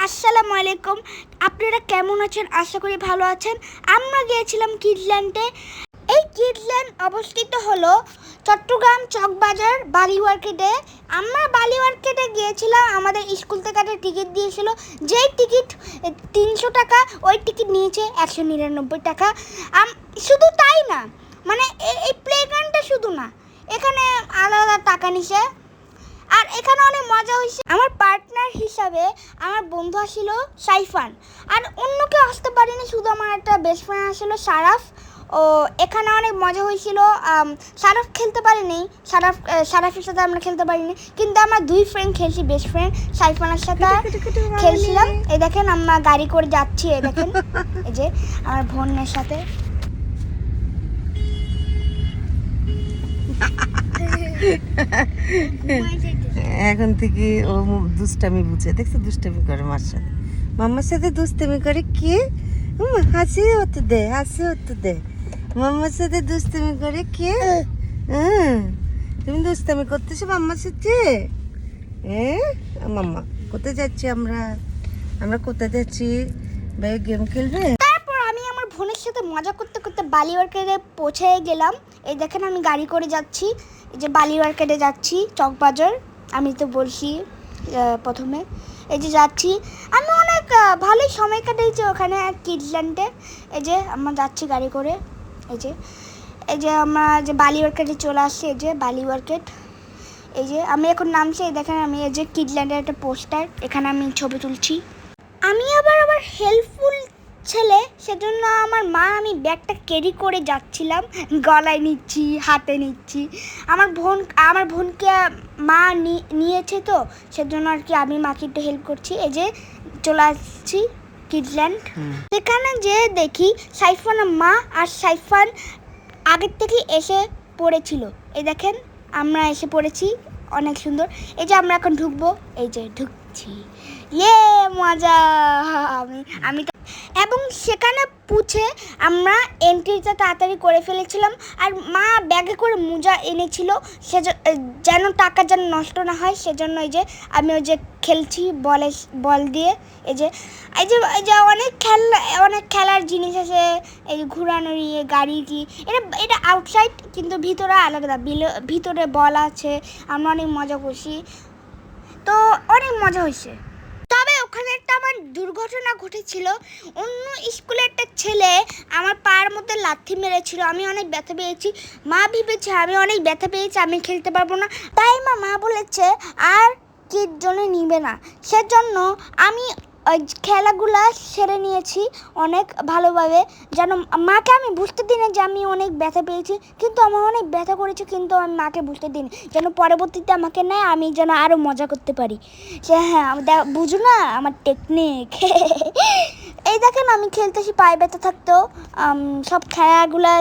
আসসালামু আলাইকুম। আপনারা কেমন আছেন? আশা করি ভালো আছেন। আমরা গিয়েছিলাম কিডল্যান্ডে। এই কিডল্যান্ড অবস্থিত হলো চট্টগ্রাম চকবাজার বালি মার্কেটে। আমরা বালি মার্কেটে গিয়েছিলাম, আমাদের স্কুল থেকে একটা টিকিট দিয়েছিল। যেই টিকিট 300 টাকা, ওই টিকিট নিয়েছে 199 টাকা। শুধু তাই না, মানে এই প্লেগ্রাউন্ডটা শুধু না, এখানে আলাদা টাকা নিছে। আর এখানে অনেক মজা হয়েছে। আমার পার্টনার হিসাবে আমার বন্ধু আসছিল সাইফান, আর অন্য কেউ আসতে পারিনি, শুধু আমার একটা বেস্ট ফ্রেন্ড আসছিল সারাফ। ও এখানে অনেক মজা হয়েছিল। সারাফ খেলতে পারিনি, সারাফের সাথে আমরা খেলতে পারিনি, কিন্তু আমার দুই ফ্রেন্ড খেলছি, বেস্ট ফ্রেন্ড সাইফানের সাথে খেলছিলাম। এই দেখেন আমরা গাড়ি করে যাচ্ছি, এই দেখেন এই যে আমার বোনের সাথে। এখন থেকে ও দুষ্টামি বুঝে, দেখছো দুষ্টামি করে মাম্মার সাথে দুষ্টামি করে। কি হাসি হতে দে, হাসি হতে দে। মাম্মার সাথে দুষ্টামি করে কে? তুমি দুষ্টামি করতেছো মাম্মার সাথে? মাম্মা কোথায় যাচ্ছি আমরা কোথায় যাচ্ছি? ভাই গেম খেলবে। তারপর আমি আমার বোনের সাথে মজা করতে করতে বালি মার্কেটে পৌঁছে গেলাম। এই দেখেন আমি গাড়ি করে যাচ্ছি, এই যে বালি মার্কেটে যাচ্ছি চকবাজার। আমি তো বলছি প্রথমে, এই যে যাচ্ছি। আমি অনেক ভালোই সময় কাটিয়েছি ওখানে কিডল্যান্ডে। এই যে আমরা যাচ্ছি গাড়ি করে। এই যে আমরা যে বালি মার্কেটে চলে আসছি, এই যে বালি মার্কেট। এই যে আমি এখন নামছি, এই দেখেন আমি এই যে কিডল্যান্ডের একটা পোস্টার, এখানে আমি ছবি তুলছি। আমি আবার হেল্পফুল ছেলে, সেজন্য আমি ব্যাগটা ক্যারি করে যাচ্ছিলাম, গলায় নিচ্ছি, হাতে নিচ্ছি। আমার বোনকে মা নিয়েছে, তো সেজন্য আর কি আমি মাকে একটু হেল্প করছি। এই যে চলে আসছি কিডল্যান্ড। সেখানে যে দেখি সাইফানের মা আর সাইফান আগের থেকে এসে পড়েছিল। এই দেখেন আমরা এসে পড়েছি, অনেক সুন্দর। এই যে আমরা এখন ঢুকবো, এই যে ঢুকছি। মজা। আমি এবং সেখানে পুছে আমরা এন্ট্রিটা তাড়াতাড়ি করে ফেলেছিলাম। আর মা ব্যাগে করে মোজা এনেছিল, যেন টাকা যেন নষ্ট না হয়, সেজন্য এই যে আমি ওই যে খেলছি বল দিয়ে। এই যে অনেক খেলার জিনিস আছে, এই ঘোরানোর গাড়ি কি, এটা আউটসাইড, কিন্তু ভিতরে আলাদা, ভিতরে বল আছে। আমরা অনেক মজা করছি, তো অনেক মজা হয়েছে। তবে ওখানে একটা আমার দুর্ঘটনা ঘটেছিল। অন্য স্কুলের একটা ছেলে আমার পায়ের মধ্যে লাথি মেরেছিল, আমি অনেক ব্যথা পেয়েছি। মা ভেবেছে আমি অনেক ব্যথা পেয়েছি, আমি খেলতে পারবো না, তাই মা বলেছে আর কির জন্য নিবে না। সেজন্য আমি ওই খেলাগুলা সেরে নিয়েছি অনেক ভালোভাবে, যেন মাকে আমি বুঝতে দিই না যে আমি অনেক ব্যথা পেয়েছি, কিন্তু আমার অনেক ব্যথা করেছি, কিন্তু আমি মাকে বুঝতে দিই, যেন পরবর্তীতে আমাকে নেয়, আমি যেন আরও মজা করতে পারি। হ্যাঁ বুঝো না আমার টেকনিক। এই দেখেন আমি খেলতেছি, পায়ে ব্যথা থাকতেও সব খেলাগুলা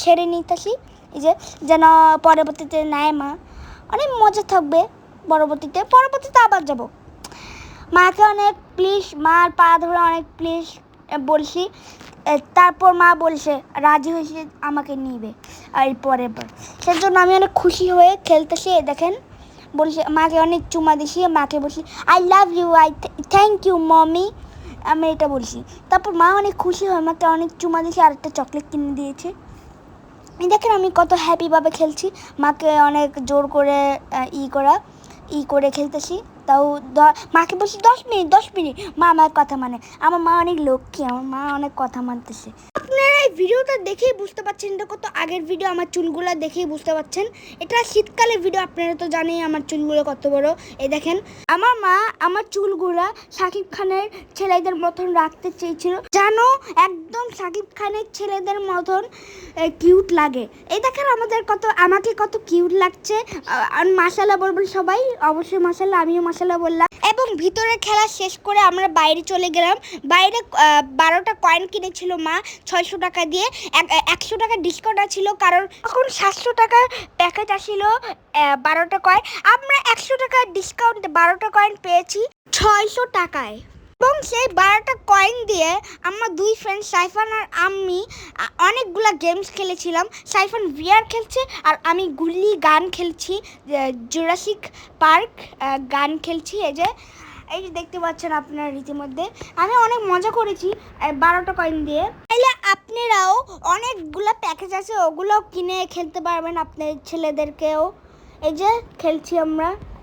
সেরে নিতেছি, এই যে যেন পরবর্তীতে নেয় মা, অনেক মজা থাকবে। পরবর্তীতে আবার যাব। মাকে অনেক প্লিজ, মার পা ধরে অনেক প্লিজ বলছি। তারপর মা বলছে, রাজি হয়েছে আমাকে নিবে আর পরের বার। সেজন্য আমি অনেক খুশি হয়ে খেলতেছি। দেখেন বলছি, মাকে অনেক চুমা দিছি, মাকে বলছি I love you, thank you mommy, আমি এটা বলছি। তারপর মা অনেক খুশি হয়ে আমাকে অনেক চুমা দিয়েছে আর একটা চকলেট কিনে দিয়েছে। দেখেন আমি কত হ্যাপিভাবে খেলছি, মাকে অনেক জোর করে ই করে খেলতেছি। তাও মাকে বলছি 10 মিনিট, মা আমার কথা মানে। আমার মা অনেক লক্ষ্মী, আমার মা অনেক কথা মানতেছে। আপনারা এই ভিডিওটা দেখেই বুঝতে পারছেন, এটা কত আগের ভিডিও। আমার চুলগুলো দেখেই বুঝতে পারছেন এটা শীতকালের ভিডিও। আপনারা তো জানেই আমার চুলগুলো কত বড়। এই দেখেন আমার মা আমার চুলগুলা শাকিব খানের ছেলেদের মতন রাখতে চেয়েছিল, জানো একদম শাকিব খানের ছেলেদের মতন কিউট লাগে। এই দেখেন আমাকে কত কিউট লাগছে। মাশাআল্লাহ বলবেন সবাই, অবশ্যই মাশাআল্লাহ, আমিও মাশাআল্লাহ বললাম। এবং ভিতরে খেলা শেষ করে আমরা বাইরে চলে গেলাম। বাইরে 12টা কয়েন কিনেছিল মা 600 টাকা দিয়ে। 100 টাকা ডিসকাউন্ট ছিল, কারণ এখন 700 টাকার প্যাকেজ আসছিল 12টা কয়েন। আমরা 100 টাকার ডিসকাউন্ট 12টা কয়েন পেয়েছি 600 টাকায়। এবং সেই 12টা কয়েন দিয়ে আমার দুই ফ্রেন্ড সাইফান আর আমি অনেকগুলা গেমস খেলেছিলাম। সাইফান ভিআর খেলছে আর আমি গুলি গান খেলছি, জুরাসিক পার্ক গান খেলছি। এই যে এই যে দেখতে পাচ্ছেন আপনারা রীতিমধ্যে আমি অনেক মজা করেছি 12টা কয়েন দিয়ে। তাইলে আপনারাও অনেকগুলো প্যাকেজ আছে, ওগুলো কিনে খেলতে পারবেন আপনার ছেলেদেরকেও। এই যে খেলছি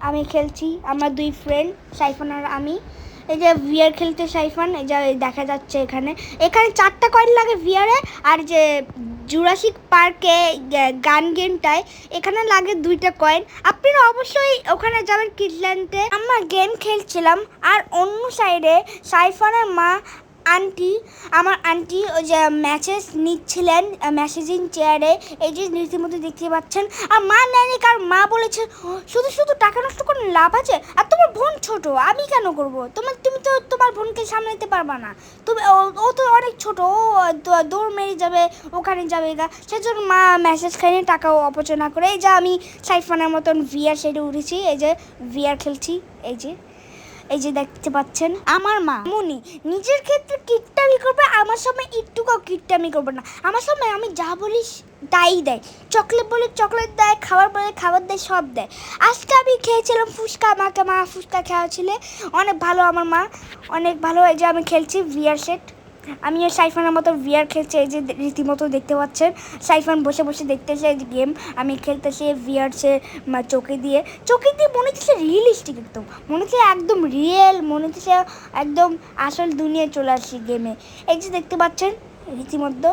আমি খেলছি, আমার 2 ফ্রেন্ড সাইফান আর আমি। এই যে ভিআর খেলতে সাইফান, এই যে দেখা যাচ্ছে এখানে 4টা কয়েন লাগে ভিআরে। আর যে জুরাসিক পার্কে গান গেমটায় এখানে লাগে 2টা কয়েন। আপনারা অবশ্যই ওখানে যাবেন কিডল্যান্ডে। আমরা গেম খেলছিলাম আর অন্য সাইডে সাইফানের মা আমার আন্টি ওই যে ম্যাসেজ নিচ্ছিলেন মেসেজিং চেয়ারে। এই যে রীতিমতো দেখতে পাচ্ছেন। আর মা নেয়নি, কারণ মা বলেছে শুধু শুধু টাকা নষ্ট করে লাভ আছে, আর তোমার বোন ছোট, আমি কেন করব, তুমি তো তোমার বোনকে সামলাতে পারবা না, তুমি ও তো অনেক ছোট, ও দৌড় মেরে যাবে, ওখানে যাবে গা, সেজন্য মা মেসেজ খাইনি, টাকাও অপচয় না করে। এই যে আমি সাইফানের মতন ভিআর সাইডে উঠেছি, এই যে ভিআর খেলছি। এই যে দেখতে পাচ্ছেন আমার মা মুনি নিজের ক্ষেত্রে কিটটামি করবে, আমার সময় একটুকুও কিটটামি করবে না। আমার সময় আমি যা বলিস তাই দেয়, চকলেট বলে চকলেট দেয়, খাবার বলে খাবার দেয়, সব দেয়। আজকে আমি খেয়েছিলাম ফুচকা, আমাকে মা ফুচকা খাওয়াছিল, অনেক ভালো আমার মা, অনেক ভালো। এই যে আমি খেলছি ভিআর সেট, আমিও সাইফানের মতো ভিআর খেলছি। এই যে রীতিমতো দেখতে পাচ্ছেন সাইফান বসে বসে দেখতেছে গেম, আমি খেলতেছি ভিআর সে চোখে দিয়ে মনে হচ্ছে রিয়েলিস্টিক, একদম মনে হচ্ছে একদম রিয়েল, মনে হচ্ছে একদম আসল দুনিয়ায় চলে আসছি গেমে। এই যে দেখতে পাচ্ছেন রীতিমতো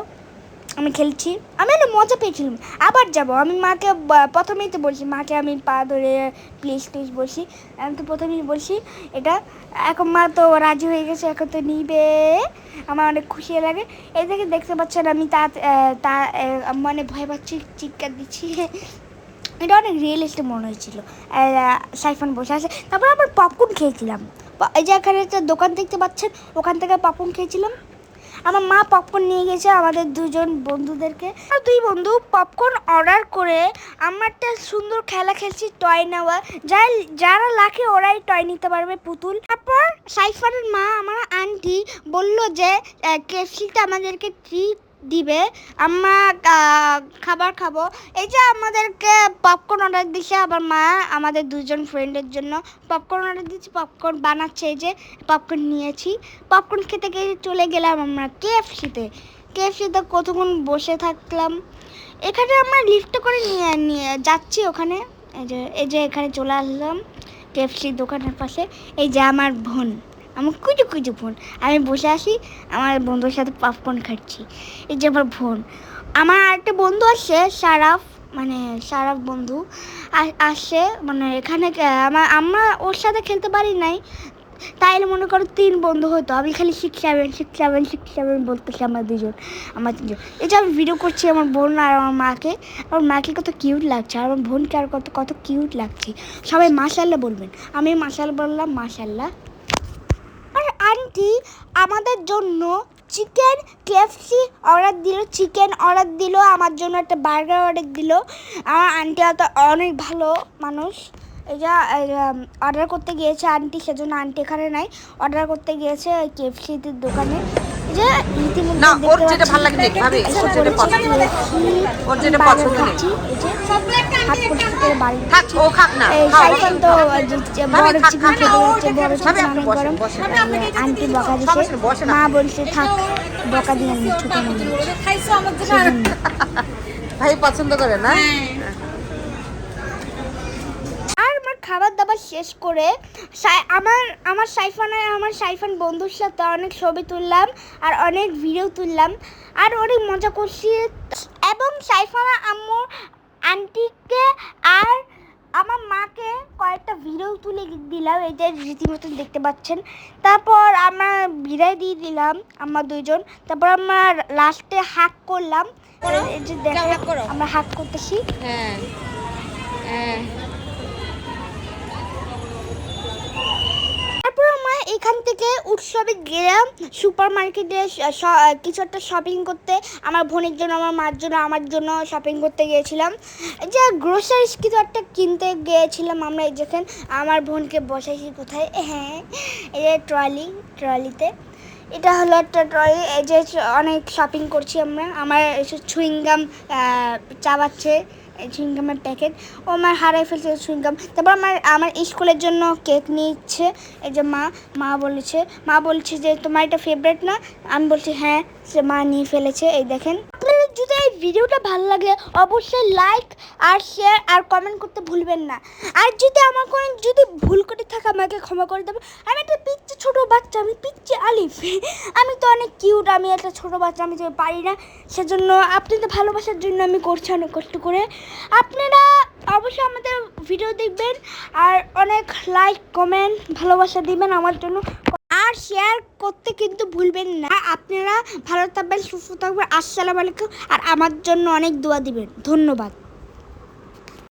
আমি খেলছি, আমি অনেক মজা পেয়েছিলাম। আবার যাব, আমি মাকে প্রথমেই তো বলছি, মাকে আমি পা ধরে প্লিজ বলছি, আমি তো প্রথমেই বলছি এটা। এখন মা তো রাজি হয়ে গেছে, এখন তো নিবে, আমার অনেক খুশি লাগে। এই থেকে দেখতে পাচ্ছেন আমি তা মানে ভয় পাচ্ছি, চিৎকার দিচ্ছি। এটা অনেক রিয়েলিস্টিক মনে হয়েছিল। সাইফান বসে আছে, তারপর আবার পপকর্ন খেয়েছিলাম। এই যে এখানে একটা দোকান দেখতে পাচ্ছেন, ওখান থেকে পপকর্ন খেয়েছিলাম। আমার মা পপকর্ন নিয়ে গেছে আমাদের 2জন বন্ধুদেরকে, আর 2 বন্ধু পপকর্ন অর্ডার করে আমরা একটা সুন্দর খেলা খেলছি, টয় নেওয়া। যারা লাখে ওরাই টয় নিতে পারবে, পুতুল। তারপর সাইফানের মা আমার আন্টি বলল যে কেএফসিটা আমাদেরকে ট্রিট দিবে, আমরা খাবার খাবো। এই যে আমাদেরকে পপকর্ন অর্ডার দিচ্ছে আবার মা আমাদের 2জন ফ্রেন্ডের জন্য পপকর্ন অর্ডার দিচ্ছে, পপকর্ন বানাচ্ছে। এই যে পপকর্ন নিয়েছি, পপকর্ন খেতে খেতে চলে গেলাম আমরা কেএফসিতে কতক্ষণ বসে থাকলাম। এখানে আমরা লিফট করে নিয়ে যাচ্ছি ওখানে। এই যে এখানে চলে আসলাম কেএফসি দোকানের পাশে। এই যে আমার বোন, আমার কুচু বোন, আমি বসে আসি আমার বন্ধুর সাথে পপকর্ন খাচ্ছি। এই যে আমার বোন, আমার আরেকটা বন্ধু আসছে সারাফ বন্ধু আসছে, মানে এখানে আমরা ওর সাথে খেলতে পারি নাই, তাইলে মনে করো 3 বন্ধু হতো, আমি খালি 6 7 বলতেছি আমার 2জন। এই যে আমি ভিডিও করছি আমার বোন আর আমার মাকে কত কিউট লাগছে, আর আমার বোনকে আর কত কিউট লাগছে। সবাই মাশাআল্লাহ বলবেন, আমি মাশাআল্লাহ বললাম, মাশাআল্লাহ। আর আন্টি আমাদের জন্য কেএফসি অর্ডার দিল, আমার জন্য একটা বার্গার অর্ডার দিল। আমার আন্টি অনেক ভালো মানুষ। এই যে অর্ডার করতে গিয়েছে আন্টি, সেজন্য আন্টি এখানে নাই, অর্ডার করতে গিয়েছে কেএফসি দোকানে। এই যে রীতিমতো না, ওর যেটা ভালো লাগে দেখ ভাবি, ওর যেটা পছন্দ নেই, ওর যেটা পছন্দ নেই, হাত পরিষ্কার বাড়ি থাক, ও খাক না, সাইফান তো বড় চিকেন খেতে যাচ্ছে, বড় চিকেন অনেক গরম। আন্টি বকা দিচ্ছে, মা বলছে থাক বকা দিয়ে আমি ছোট মনে ভাই পছন্দ করে না। আর আমার খাবার দাবার শেষ করে আমার সাইফান বন্ধুর সাথে অনেক ছবি তুললাম আর অনেক ভিডিও তুললাম আর অনেক মজা করছি। এবং সাইফানা আম্মু আন্টিকে আর আমার মাকে কয়েকটা ভিডিও তুলে দিলাম, এই যে রীতিমতো দেখতে পাচ্ছেন। তারপর আমরা বিদায় দিয়ে দিলাম আমরা 2জন। তারপর আমরা লাস্টে হাগ করলাম, এই যে দেখেন আমরা হাগ করতেছি। তারপর আমরা এখান থেকে উৎসবে গেলাম সুপার মার্কেটে কিছু একটা শপিং করতে, আমার বোনের জন্য, আমার মার জন্য, আমার জন্য শপিং করতে গিয়েছিলাম। যে গ্রোসারিজ কিছু একটা কিনতে গিয়েছিলাম আমরা। এই দেখেন আমার বোনকে বসাইছি কোথায়, হ্যাঁ এই যে ট্রলিতে, এটা হলো একটা ট্রলি। এই যে অনেক শপিং করছি আমরা, আমার চুইংগাম চাবাচ্ছে, চুইংগামের প্যাকেট। ও আমার হারাই ফেলছে চুইংগাম। তারপর আমার স্কুলের জন্য কেক নিচ্ছে। এই যে মা বলছে যে তোমার এটা ফেভারিট না? আমি বলছি হ্যাঁ, সে মা নিয়ে ফেলেছে। এই দেখেন। আপনাদের যদি এই ভিডিওটা ভালো লাগে অবশ্যই লাইক আর শেয়ার আর কমেন্ট করতে ভুলবেন না। আর যদি আমার কোনো যদি ভুল করে থাকে আমাকে ক্ষমা করে দেবেন। আমি একটা পিচ্ছি ছোটো বাচ্চা, আমি পিচ্ছি আলিফ। আমি তো অনেক কিউট, আমি একটা ছোটো বাচ্চা, আমি তো পারি না। সেজন্য আপনাদের ভালোবাসার জন্য আমি করছি অনেক কষ্ট করে। আপনারা অবশ্যই আমাদের ভিডিও দেখবেন আর অনেক লাইক কমেন্ট ভালোবাসা দিবেন আমার জন্য, আর শেয়ার করতে কিন্তু ভুলবেন না। আপনারা ভালো থাকবেন, সুস্থ থাকবেন। আসসালামু আলাইকুম। আর আমার জন্য অনেক দোয়া দিবেন। ধন্যবাদ।